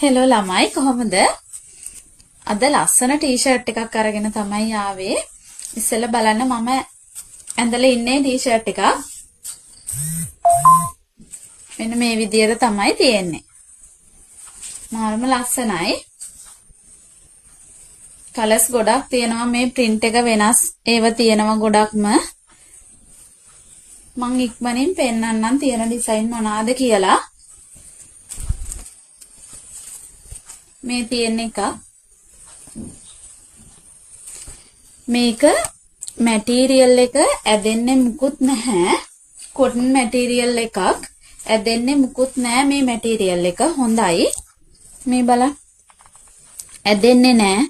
Hello ළමයි කොහොමද? අද ලස්සන ටී-ෂර්ට් එකක් අරගෙන තමයි ආවේ. ඉස්සෙල්ලා බලන්න මම ඇඳලා ඉන්නේ ටී-ෂර්ට් එකක්. මෙන්න මේ විදියට තමයි තියෙන්නේ. මාරම ලස්සනයි. කලර්ස් ගොඩක් තියෙනවා. මේ print එක වෙනස් ඒව තියෙනවා ගොඩක්ම. මම ඉක්මනින් පෙන්නන්නම් තියෙන ඩිසයින් මොනවාද කියලා. මේ තියෙන එක මේක මැටීරියල් එක ඇදෙන්නේ මුකුත් නැහැ. කොටන් මැටීරියල් එකක් ඇදෙන්නේ මුකුත් නැහැ. මේ මැටීරියල් එක හොඳයි. මේ බලන්න ඇදෙන්නේ නැහැ.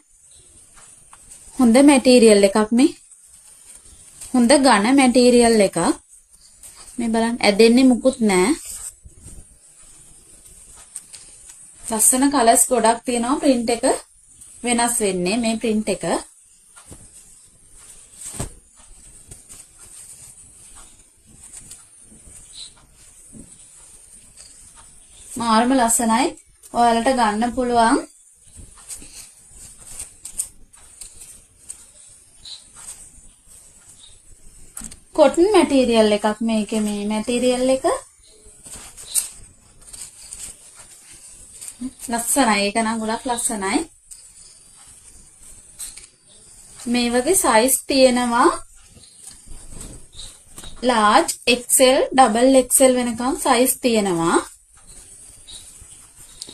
හොඳ මැටීරියල් එකක් මේ. හොඳ ඝන මැටීරියල් එකක්. මේ බලන්න ඇදෙන්නේ මුකුත් නැහැ. ලස්සන කලර්ස් ගොඩක් තියෙනවා. print එක වෙනස් වෙන්නේ මේ print එක. මාරම ලස්සනයි. ඔයාලට ගන්න පුළුවන්. cotton material එකක් මේකේ මේ material එක. ලස්සනයි. ඒක නම් ගොඩක් ලස්සනයි. මේ වගේ size තියෙනවා large XL double XL වෙනකම් size තියෙනවා.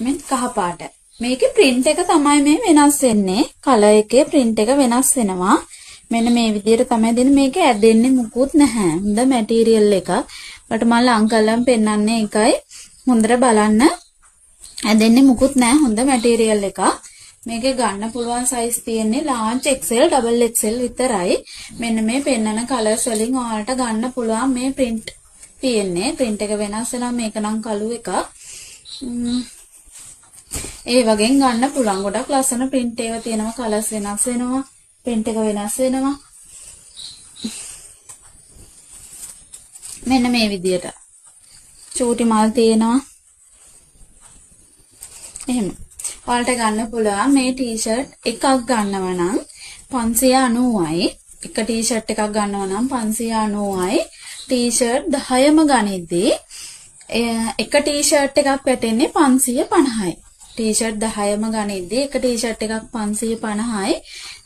මේ කහ පාට. මේකේ print එක තමයි මේ වෙනස් වෙන්නේ. color එකේ print එක වෙනස් වෙනවා. මෙන්න මේ විදිහට තමයි දෙන්නේ. මේක ඇදෙන්නේ මුකුත් නැහැ. හොඳ material එකක්. මට මම ලං කළාම පෙන්නන්නේ ඒකයි. හොඳට බලන්න. ඇදෙන්නේ මුකුත් නැහැ. හොඳ මැටීරියල් එකක්. මේකේ ගන්න පුළුවන් size තියෙන්නේ large XL double XL විතරයි. මෙන්න මේ පෙන්නන colors වලින් ඔයාලට ගන්න පුළුවන්. මේ print තියෙන්නේ. print එක වෙනස් වෙනවා. මේක නම් කළු එකක්. ඒ වගේන් ගන්න පුළුවන්. ගොඩක් ලස්සන print ඒවා තියෙනවා. colors වෙනස් වෙනවා. print එක වෙනස් වෙනවා. මෙන්න මේ විදියට. චූටි මල් තියෙනවා. එහෙම. ඔයාලට ගන්න පුළුවන් මේ ටී-ෂර්ට් එකක් ගන්නව නම් 590යි. එක ටී-ෂර්ට් එකක් ගන්නව නම් 590යි. ටී-ෂර්ට් 10ම ගනිද්දී එක ටී-ෂර්ට් එකක් වැටෙන්නේ 550යි. ටී-ෂර්ට් 10ම ගනිද්දී එක ටී-ෂර්ට් එකක් 550යි.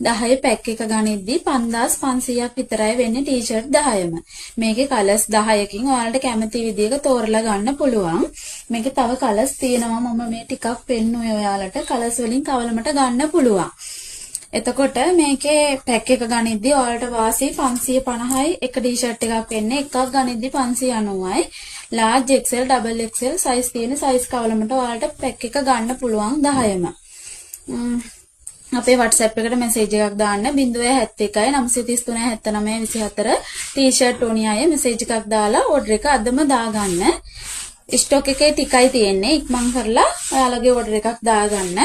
10 පැක් එක ගනිද්දී 5500ක් විතරයි වෙන්නේ ටී-ෂර්ට් 10ම. මේකේ කලර්ස් 10කින් ඔයාලට කැමති විදිහක තෝරලා ගන්න පුළුවන්. මේකේ තව කලර්ස් තියෙනවා. මම මේ ටිකක් පෙන්නුවේ ඔයාලට. කලර්ස් වලින් කවලමට ගන්න පුළුවන්. එතකොට මේකේ පැක් එක ගනිද්දී ඔයාලට වාසි 550යි. එක ටී-ෂර්ට් එකක් වෙන්නේ. එකක් ගනිද්දී 590යි. large XL double XL size තියෙන size කවලමට ඔයාලට පැක් එක ගන්න පුළුවන් 10ම. අපේ WhatsApp එකට message එකක් දාන්න 071 933 79 24 ටී-ෂර්ට් ඕනි අය message එකක් දාලා order එක අදම දාගන්න. ස්ටොක් එකේ ටිකයි තියෙන්නේ. ඉක්මන් කරලා ඔයාලගේ order එකක් දාගන්න.